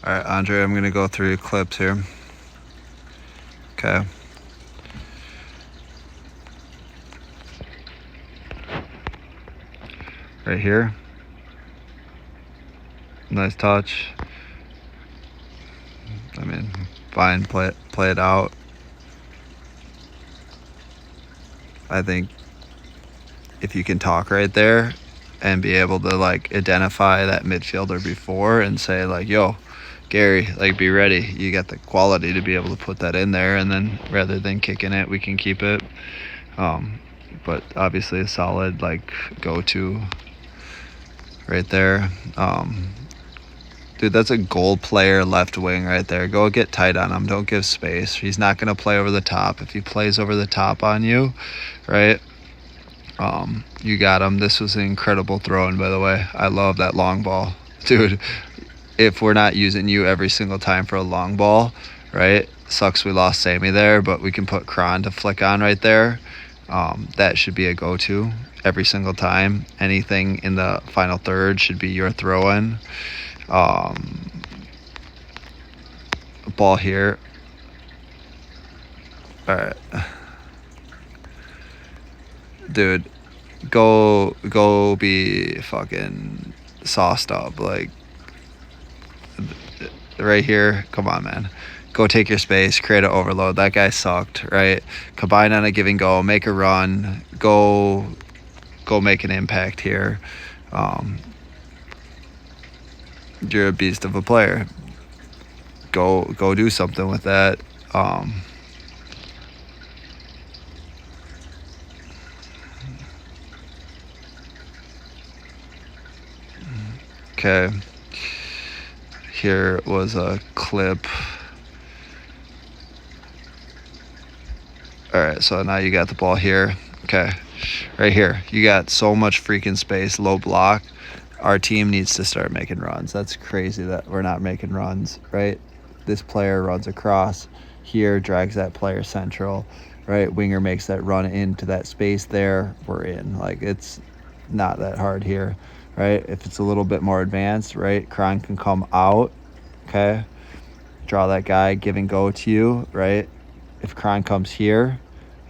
All right, Andre, I'm going to go through your clips here. Okay. Right here. Nice touch. I mean, fine, play it out. I think if you can talk right there and be able to like identify that midfielder before and say like, yo, Gary, like be ready. You got the quality to be able to put that in there, and then rather than kicking it, we can keep it. But obviously a solid like go-to right there. Dude, that's a goal player left wing right there. Go get tight on him. Don't give space. He's not going to play over the top. If he plays over the top on you, right, you got him. This was an incredible throw-in, by the way. I love that long ball. Dude, if we're not using you every single time for a long ball, right, sucks we lost Sammy there, but we can put Kron to flick on right there. That should be a go-to every single time. Anything in the final third should be your throw-in. Ball here. All right, dude, go be fucking sauced up like right here. Come on, man. Go take your space, create an overload. That guy sucked, right? Combine on a give and go, make a run, go make an impact here. You're a beast of a player. Go do something with that. Okay. Here was a clip. All right, so now you got the ball here. Okay, right here. You got so much freaking space, low block. Our team needs to start making runs. That's crazy that we're not making runs, right? This player runs across here, drags that player central, right? Winger makes that run into that space there. We're in. Like, it's not that hard here, right? If it's a little bit more advanced, right? Kron can come out, okay? Draw that guy, give and go to you, right? If Kron comes here,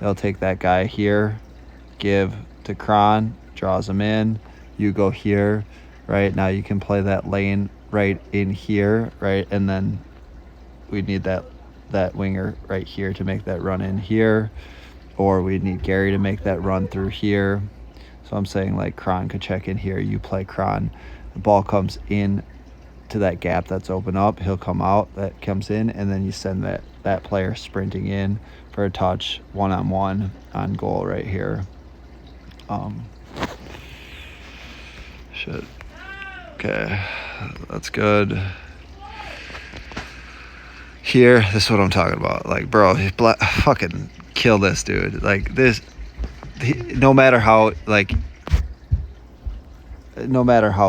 he'll take that guy here, give to Kron, draws him in. You go here, right? Now you can play that lane right in here, right? And then we need that winger right here to make that run in here, or we need Gary to make that run through here. So I'm saying like Kron could check in here. You play Kron. The ball comes in to that gap that's open up. He'll come out. That comes in, and then you send that player sprinting in for a touch, one-on-one on goal right here. Shit. Okay, that's good. Here, this is what I'm talking about. Like, bro, fucking kill this dude. Like, no matter how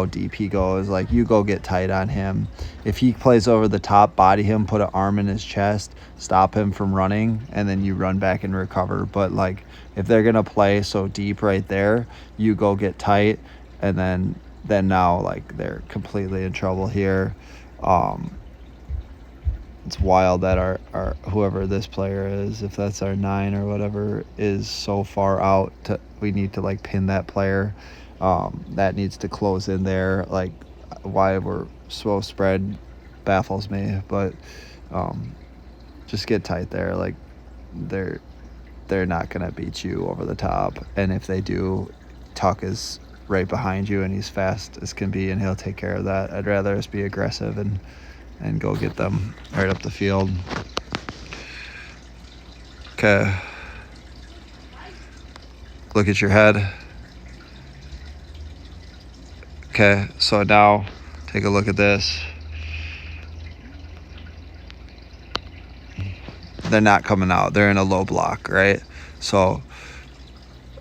deep he goes, like, you go get tight on him. If he plays over the top, body him, put an arm in his chest, stop him from running, and then you run back and recover. But, like, if they're going to play so deep right there, you go get tight, and then now, like, they're completely in trouble here. It's wild that our whoever this player is, if that's our 9 or whatever, is so far out. We need to, like, pin that player. That needs to close in there. Like, why we're so spread baffles me, but just get tight there. Like, they're not gonna beat you over the top, and if they do, Tuck is right behind you and he's fast as can be, and he'll take care of that. I'd rather us be aggressive and go get them right up the field. Okay, look at your head. Okay, so now take a look at this. They're not coming out. They're in a low block, right? So,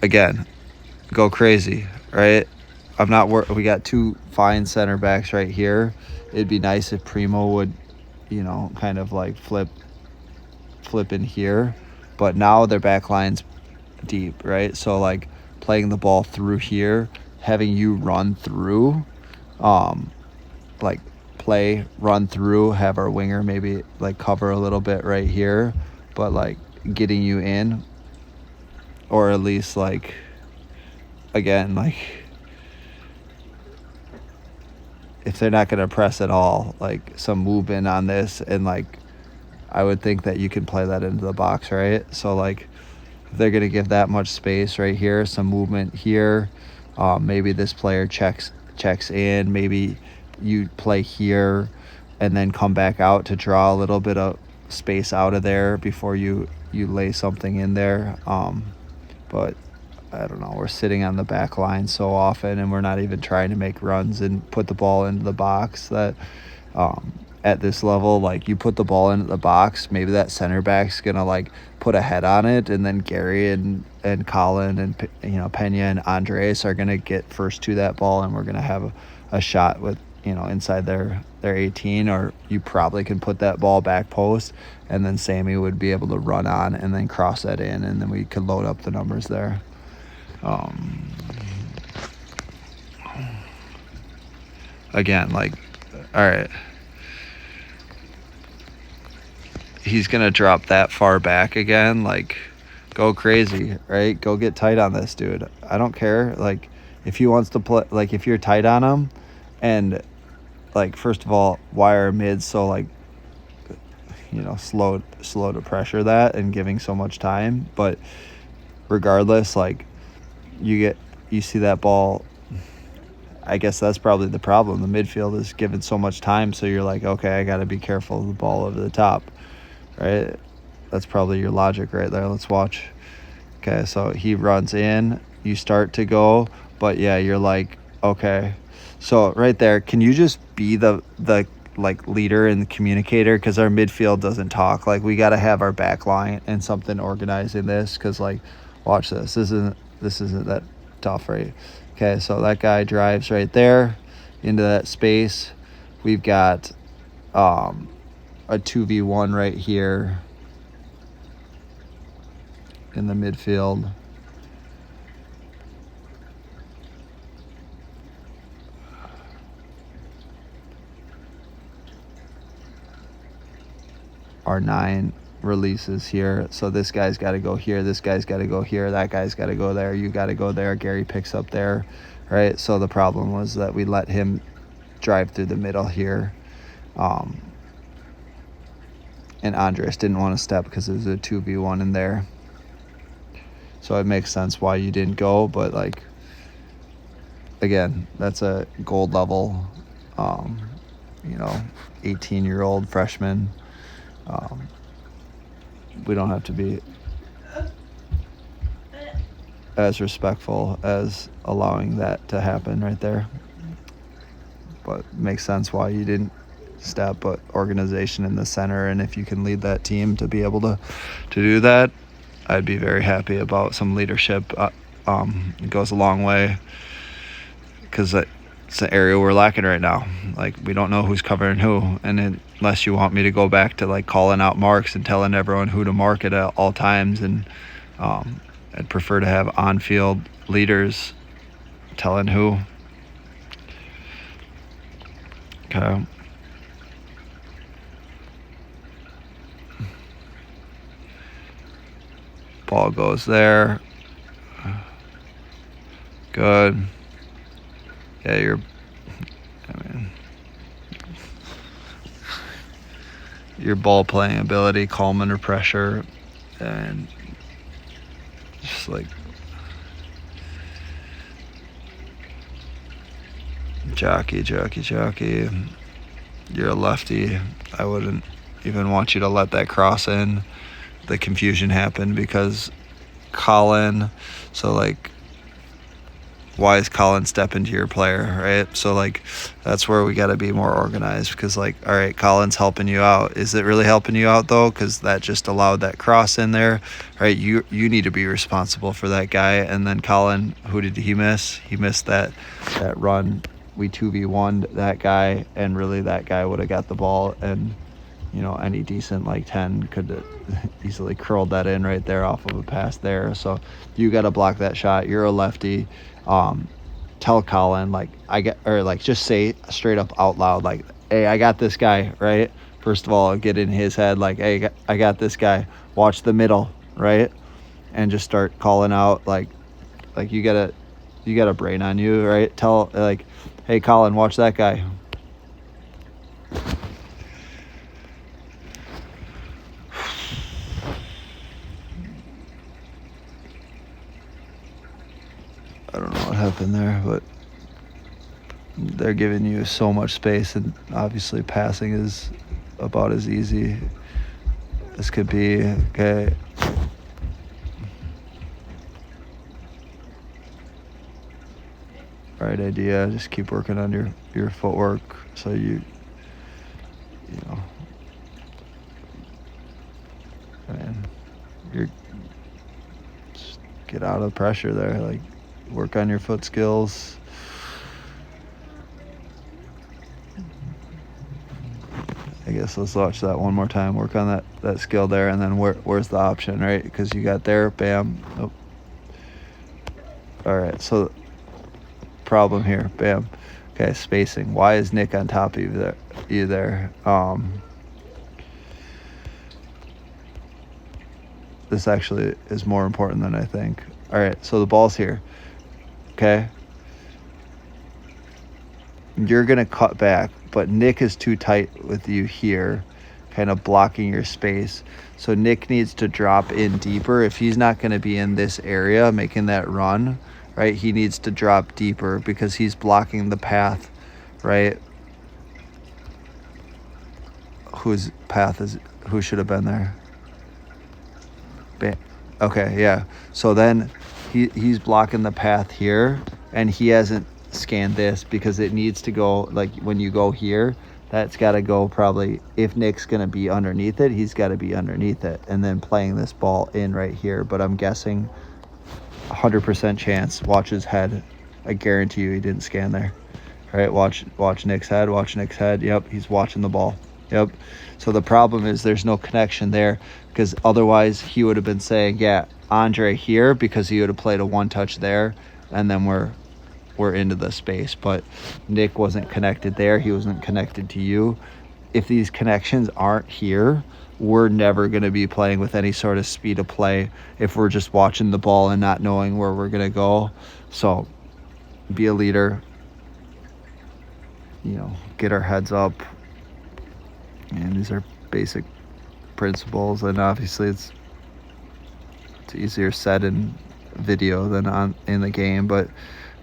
again, go crazy, right? We got 2 fine center backs right here. It'd be nice if Primo would, kind of like flip in here. But now their back line's deep, right? So, like, playing the ball through here, having you run through, like, play, run through, have our winger maybe like cover a little bit right here, but like getting you in, or at least like, again, like if they're not going to press at all, like some movement on this, and like I would think that you can play that into the box, right? So like if they're going to give that much space right here, some movement here, maybe this player checks in, maybe you play here and then come back out to draw a little bit of space out of there before you lay something in there. But I don't know, we're sitting on the back line so often, and we're not even trying to make runs and put the ball into the box, that at this level, like you put the ball into the box, maybe that center back's gonna like put a head on it, and then Gary and Colin and Pena and Andres are gonna get first to that ball, and we're gonna have a shot with inside their 18, or you probably can put that ball back post, and then Sammy would be able to run on and then cross that in, and then we could load up the numbers there. Again, like, all right, he's gonna drop that far back again, like go crazy, right? Go get tight on this dude. I don't care, like if he wants to play, like if you're tight on him, and like first of all, why are mids so like slow to pressure that and giving so much time? But regardless, like you see that ball, I guess that's probably the problem. The midfield is given so much time, so you're like, okay, I got to be careful of the ball over the top, right? That's probably your logic right there. Let's watch. Okay, so he runs in, you start to go, but yeah, you're like, okay. So right there, can you just be the like leader and the communicator, because our midfield doesn't talk. Like we got to have our back line and something organizing this, because like watch this. This isn't that tough, right? Okay, so that guy drives right there into that space. We've got a 2v1 right here in the midfield. Our 9 releases here, so this guy's got to go here, this guy's got to go here, that guy's got to go there, you got to go there, Gary picks up there, right? So the problem was that we let him drive through the middle here, and Andres didn't want to step because it was a 2v1 in there, so it makes sense why you didn't go. But like again, that's a gold level 18-year-old freshman. We don't have to be as respectful as allowing that to happen right there. But makes sense why you didn't step, but organization in the center, and if you can lead that team to be able to do that, I'd be very happy about some leadership. It goes a long way, because it's an area we're lacking right now. Like we don't know who's covering who, and unless you want me to go back to like calling out marks and telling everyone who to mark at all times, and I'd prefer to have on-field leaders telling who. Okay. Ball goes there. Good. Yeah, your ball playing ability, calm under pressure, and just like jockey. You're a lefty. I wouldn't even want you to let that cross in. The confusion happened because Colin, so like why is Colin stepping to your player, right? So like that's where we got to be more organized, because like, all right, Colin's helping you out. Is it really helping you out though? Because that just allowed that cross in there, right? You need to be responsible for that guy. And then Colin, who did he miss? He missed that run. We 2v1'd that guy, and really that guy would have got the ball, and any decent like 10 could easily curled that in right there off of a pass there. So you got to block that shot. You're a lefty. Tell Colin, like just say straight up out loud, like hey, I got this guy, right? First of all, get in his head like, hey, I got this guy. Watch the middle, right? And just start calling out like you got a brain on you, right? Tell like, hey, Colin, watch that guy. I don't know what happened there, but they're giving you so much space, and obviously passing is about as easy as could be. Okay. Right idea. Just keep working on your footwork so you know, man, you're just get out of pressure there. Like, work on your foot skills. I guess let's watch that one more time. Work on that skill there, and then where's the option, right? Because you got there, bam. Oh. All right, so problem here, bam. Okay, spacing. Why is Nick on top of you there? This actually is more important than I think. All right, so the ball's here. Okay. You're going to cut back, but Nick is too tight with you here, kind of blocking your space. So Nick needs to drop in deeper. If he's not going to be in this area making that run, right, he needs to drop deeper because he's blocking the path, right? Whose path is, who should have been there? Okay, yeah. So then he's blocking the path here, and he hasn't scanned this because it needs to go, like, when you go here, that's got to go probably, if Nick's going to be underneath it, he's got to be underneath it, and then playing this ball in right here. But I'm guessing 100% chance. Watch his head. I guarantee you he didn't scan there. All right, watch Nick's head. Watch Nick's head. Yep, he's watching the ball. Yep. So the problem is there's no connection there, because otherwise he would have been saying, yeah, Andre here, because he would have played a one touch there, and then we're into the space. But Nick wasn't connected there. He wasn't connected to you. If these connections aren't here, we're never going to be playing with any sort of speed of play if we're just watching the ball and not knowing where we're going to go. So be a leader, get our heads up. And these are basic principles, and obviously it's easier said in video than in the game. But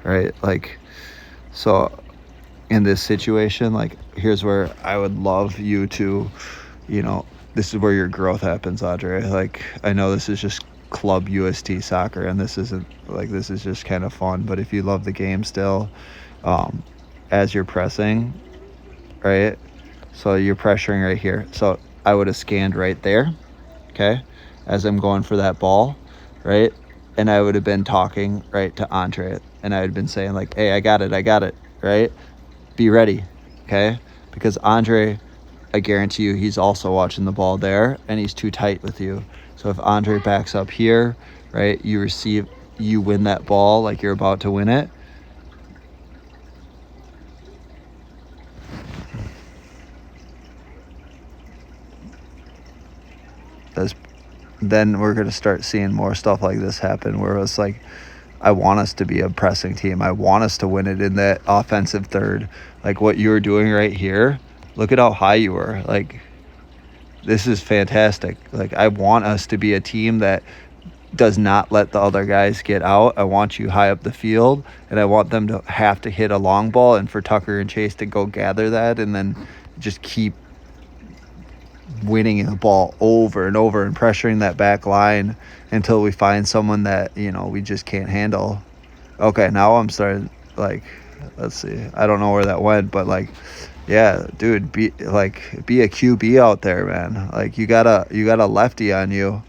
right, like, so in this situation, like, here's where I would love you to, this is where your growth happens, Andre. Like, I know this is just club UST soccer, and this isn't, like, this is just kind of fun, but if you love the game still, as you're pressing, right, so you're pressuring right here. So I would have scanned right there, okay, as I'm going for that ball, right? And I would have been talking, right, to Andre. And I would have been saying, like, hey, I got it, right? Be ready, okay? Because Andre, I guarantee you, he's also watching the ball there, and he's too tight with you. So if Andre backs up here, right, you win that ball like you're about to win it. Then we're going to start seeing more stuff like this happen, where it's like, I want us to be a pressing team. I want us to win it in that offensive third. Like what you were doing right here, look at how high you were. Like, this is fantastic. Like, I want us to be a team that does not let the other guys get out. I want you high up the field, and I want them to have to hit a long ball, and for Tucker and Chase to go gather that and then just keep winning the ball over and over and pressuring that back line until we find someone that, we just can't handle. Okay, now I'm starting, like, let's see. I don't know where that went, but, like, yeah, dude, be a QB out there, man. Like, you got a lefty on you.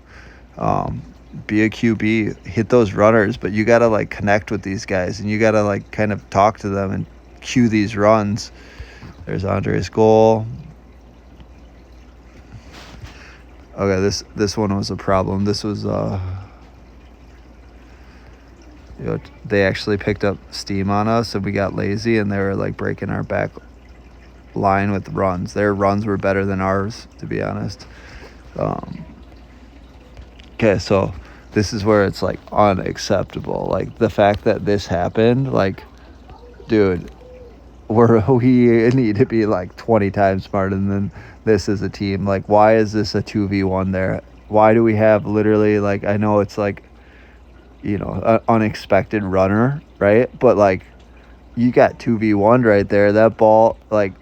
Be a QB, hit those runners, but you got to, like, connect with these guys, and you got to, like, kind of talk to them and cue these runs. There's Andre's goal. Okay, this one was a problem. This was they actually picked up steam on us, and we got lazy, and they were like breaking our back line with runs. Their runs were better than ours, to be honest. Okay, so this is where it's like unacceptable. Like the fact that this happened, like, dude, we need to be like 20 times smarter than this as a team. Like, why is this a 2v1 there? Why do we have literally, like, I know it's like, you know, an unexpected runner, right? But like, you got 2v1 right there. That ball, like,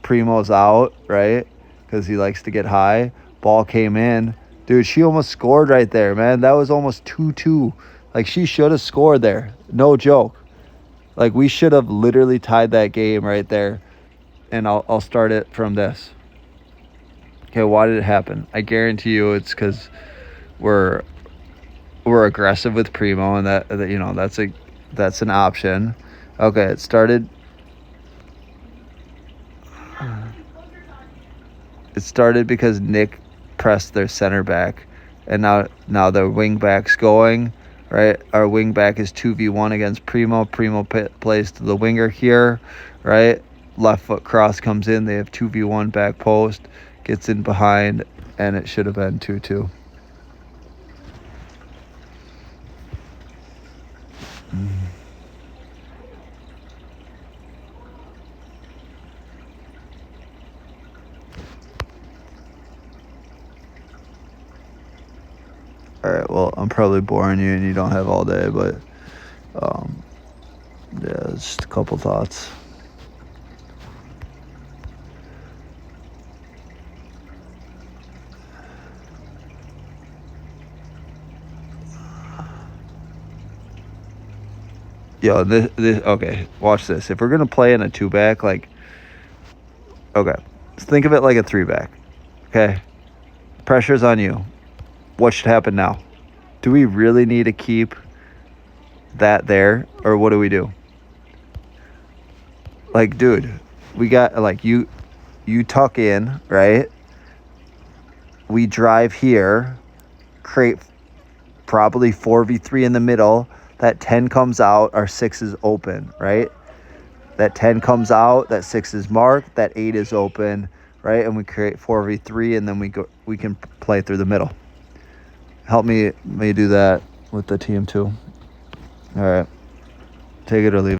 Primo's out, right? Because he likes to get high. Ball came in. Dude, she almost scored right there, man. That was almost 2-2. Like, she should have scored there. No joke. Like, we should have literally tied that game right there. And I'll start it from this. Okay, why did it happen? I guarantee you it's because we're aggressive with Primo, and that you know, that's an option. Okay, it started because Nick pressed their center back, and now the wing back's going, right? Our wing back is 2v1 against Primo. Primo plays to the winger here, right? Left foot cross comes in. They have 2v1 back post, gets in behind, and it should have been 2-2. All right, well, I'm probably boring you and you don't have all day, but yeah, just a couple thoughts. Yo, this okay, watch this. If we're gonna play in a 2-back, like, okay, think of it like a 3-back. Okay, pressure's on you. What should happen now? Do we really need to keep that there, or what do we do? Like, dude, we got, like, you tuck in, right? We drive here, create probably 4v3 in the middle. That 10 comes out, our 6 is open, right? That 10 comes out, that 6 is marked, that 8 is open, right? And we create 4v3, and then we can play through the middle. Help me do that with the team too. All right, take it or leave it.